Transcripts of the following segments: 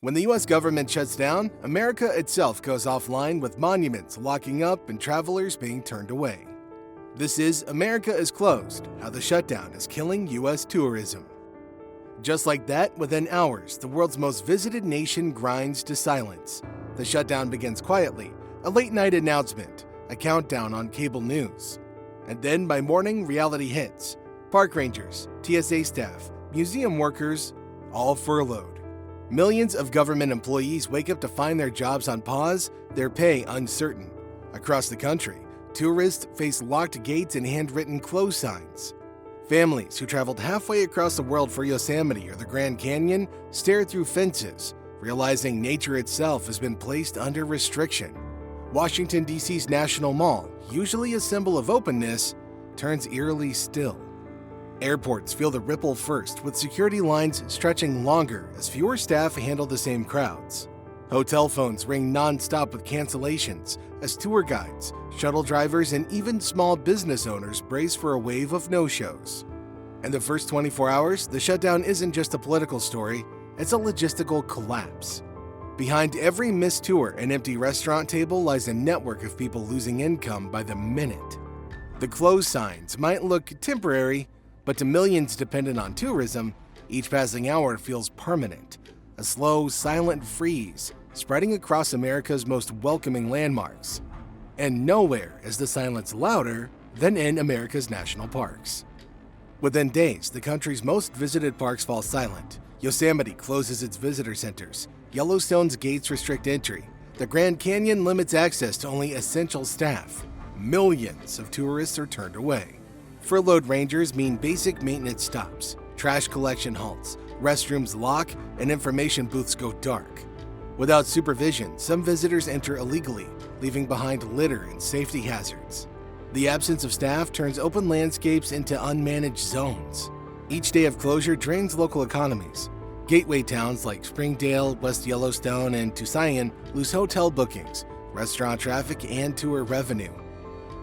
When the U.S. government shuts down, America itself goes offline with monuments locking up and travelers being turned away. This is America is Closed, How the Shutdown is Killing U.S. Tourism. Just like that, within hours, the world's most visited nation grinds to silence. The shutdown begins quietly, a late-night announcement, a countdown on cable news. And then by morning, reality hits. Park rangers, TSA staff, museum workers, all furloughed. Millions of government employees wake up to find their jobs on pause, their pay uncertain. Across the country, tourists face locked gates and handwritten close signs. Families who traveled halfway across the world for Yosemite or the Grand Canyon stare through fences, realizing nature itself has been placed under restriction. Washington, D.C.'s National Mall, usually a symbol of openness, turns eerily still. Airports feel the ripple first, with security lines stretching longer as fewer staff handle the same crowds. Hotel phones ring non-stop with cancellations as tour guides, shuttle drivers, and even small business owners brace for a wave of no-shows. In the first 24 hours, the shutdown isn't just a political story, it's a logistical collapse. Behind every missed tour and empty restaurant table lies a network of people losing income by the minute. The close signs might look temporary, but to millions dependent on tourism, each passing hour feels permanent, a slow, silent freeze spreading across America's most welcoming landmarks. And nowhere is the silence louder than in America's national parks. Within days, the country's most visited parks fall silent. Yosemite closes its visitor centers, Yellowstone's gates restrict entry, the Grand Canyon limits access to only essential staff. Millions of tourists are turned away. Furloughed rangers mean basic maintenance stops, trash collection halts, restrooms lock, and information booths go dark. Without supervision, some visitors enter illegally, leaving behind litter and safety hazards. The absence of staff turns open landscapes into unmanaged zones. Each day of closure drains local economies. Gateway towns like Springdale, West Yellowstone, and Tusayan lose hotel bookings, restaurant traffic, and tour revenue.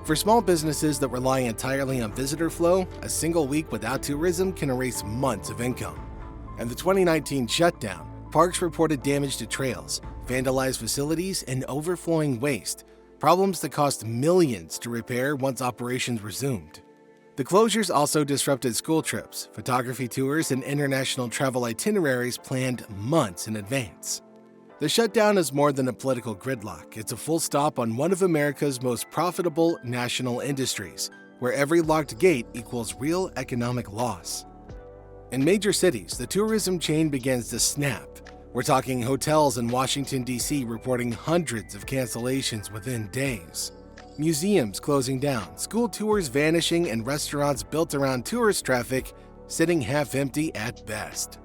For small businesses that rely entirely on visitor flow, a single week without tourism can erase months of income. In the 2019 shutdown, parks reported damage to trails, vandalized facilities, and overflowing waste, problems that cost millions to repair once operations resumed. The closures also disrupted school trips, photography tours, and international travel itineraries planned months in advance. The shutdown is more than a political gridlock. It's a full stop on one of America's most profitable national industries, where every locked gate equals real economic loss. In major cities, the tourism chain begins to snap. We're talking hotels in Washington, D.C. reporting hundreds of cancellations within days. Museums closing down, school tours vanishing, and restaurants built around tourist traffic sitting half empty at best.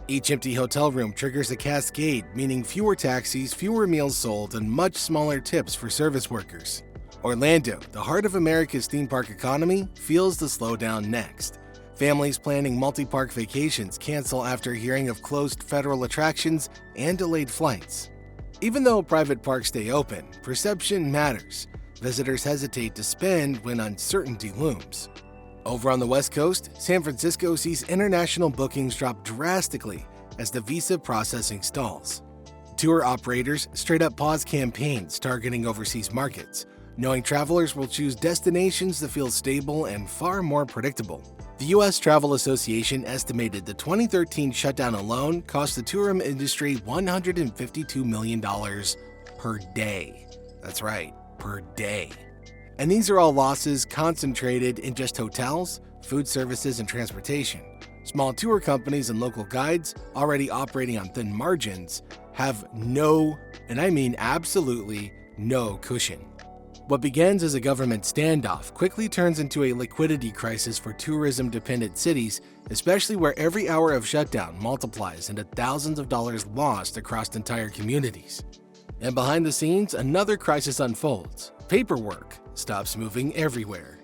Each empty hotel room triggers a cascade, meaning fewer taxis, fewer meals sold, and much smaller tips for service workers. Orlando, the heart of America's theme park economy, feels the slowdown next. Families planning multi-park vacations cancel after hearing of closed federal attractions and delayed flights. Even though private parks stay open, perception matters. Visitors hesitate to spend when uncertainty looms. Over on the West Coast, San Francisco sees international bookings drop drastically as the visa processing stalls. Tour operators straight up pause campaigns targeting overseas markets, knowing travelers will choose destinations that feel stable and far more predictable. The U.S. Travel Association estimated the 2013 shutdown alone cost the tourism industry $152 million per day. That's right, per day. And these are all losses concentrated in just hotels, food services, and transportation. Small tour companies and local guides, already operating on thin margins, have no, and I mean absolutely no cushion. What begins as a government standoff quickly turns into a liquidity crisis for tourism-dependent cities, especially where every hour of shutdown multiplies into thousands of dollars lost across entire communities. And behind the scenes, another crisis unfolds. Paperwork stops moving everywhere.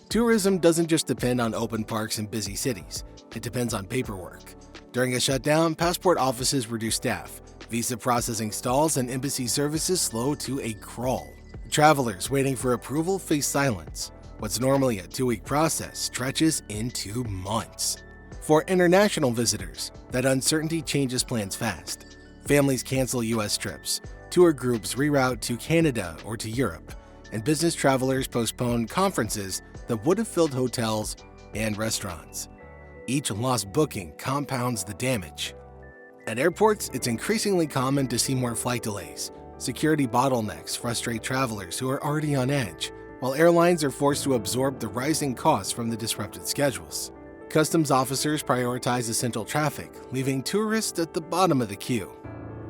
Tourism doesn't just depend on open parks in busy cities. It depends on paperwork. During a shutdown, passport offices reduce staff, visa processing stalls, and embassy services slow to a crawl. Travelers waiting for approval face silence. What's normally a 2-week process stretches into months. For international visitors, that uncertainty changes plans fast. Families cancel U.S. trips, tour groups reroute to Canada or to Europe, and business travelers postpone conferences that would have filled hotels and restaurants. Each lost booking compounds the damage. At airports, it's increasingly common to see more flight delays. Security bottlenecks frustrate travelers who are already on edge, while airlines are forced to absorb the rising costs from the disrupted schedules. Customs officers prioritize essential traffic, leaving tourists at the bottom of the queue.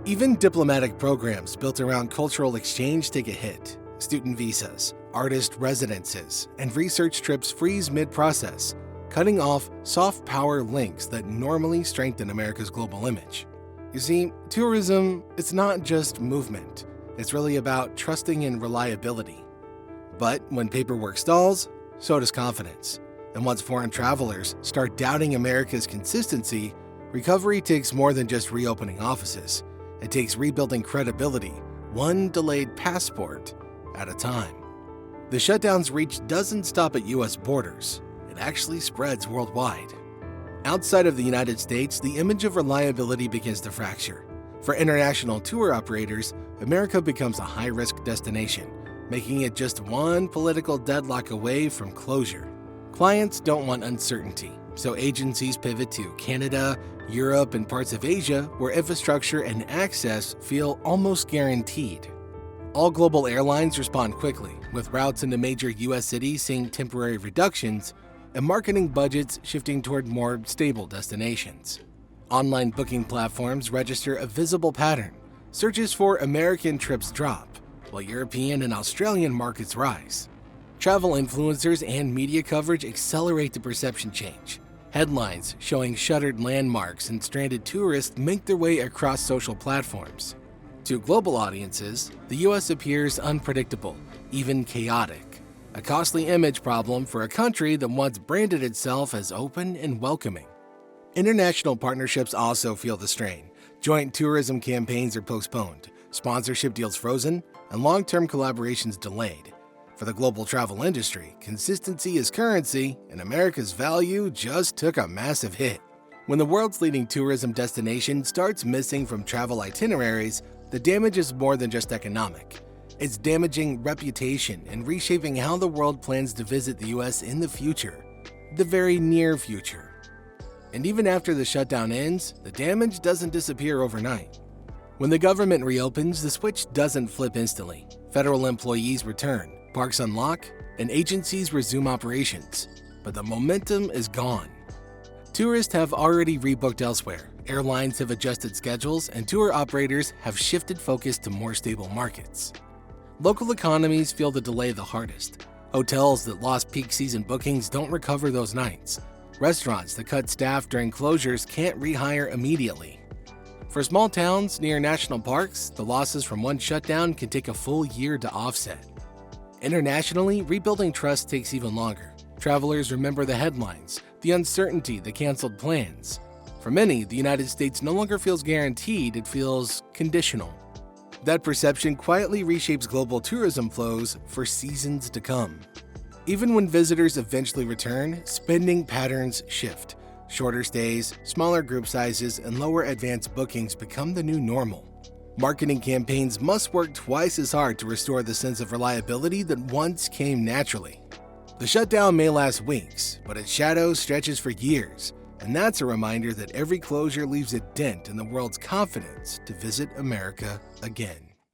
Even diplomatic programs built around cultural exchange take a hit. Student visas, artist residences, and research trips freeze mid-process, cutting off soft power links that normally strengthen America's global image. You see, tourism, it's not just movement. It's really about trusting in reliability. But when paperwork stalls, so does confidence. And once foreign travelers start doubting America's consistency, recovery takes more than just reopening offices. It takes rebuilding credibility, one delayed passport at a time. The shutdown's reach doesn't stop at U.S. borders. It actually spreads worldwide. Outside of the United States, the image of reliability begins to fracture. For international tour operators, America becomes a high-risk destination, making it just one political deadlock away from closure. Clients don't want uncertainty, so agencies pivot to Canada, Europe, and parts of Asia where infrastructure and access feel almost guaranteed. All global airlines respond quickly, with routes into major U.S. cities seeing temporary reductions and marketing budgets shifting toward more stable destinations. Online booking platforms register a visible pattern. Searches for American trips drop, while European and Australian markets rise. Travel influencers and media coverage accelerate the perception change. Headlines showing shuttered landmarks and stranded tourists make their way across social platforms. To global audiences, the U.S. appears unpredictable, even chaotic, a costly image problem for a country that once branded itself as open and welcoming. International partnerships also feel the strain. Joint tourism campaigns are postponed, sponsorship deals frozen, and long-term collaborations delayed. For the global travel industry, consistency is currency, and America's value just took a massive hit. When the world's leading tourism destination starts missing from travel itineraries, the damage is more than just economic. It's damaging reputation and reshaping how the world plans to visit the U.S. in the future, the very near future. And even after the shutdown ends, the damage doesn't disappear overnight. When the government reopens, the switch doesn't flip instantly. Federal employees return, parks unlock, and agencies resume operations. But the momentum is gone. Tourists have already rebooked elsewhere, airlines have adjusted schedules, and tour operators have shifted focus to more stable markets. Local economies feel the delay the hardest. Hotels that lost peak season bookings don't recover those nights. Restaurants that cut staff during closures can't rehire immediately. For small towns near national parks, the losses from one shutdown can take a full year to offset. Internationally, rebuilding trust takes even longer. Travelers remember the headlines, the uncertainty, the canceled plans. For many, the United States no longer feels guaranteed, it feels conditional. That perception quietly reshapes global tourism flows for seasons to come. Even when visitors eventually return, spending patterns shift. Shorter stays, smaller group sizes, and lower advance bookings become the new normal. Marketing campaigns must work twice as hard to restore the sense of reliability that once came naturally. The shutdown may last weeks, but its shadow stretches for years, and that's a reminder that every closure leaves a dent in the world's confidence to visit America again.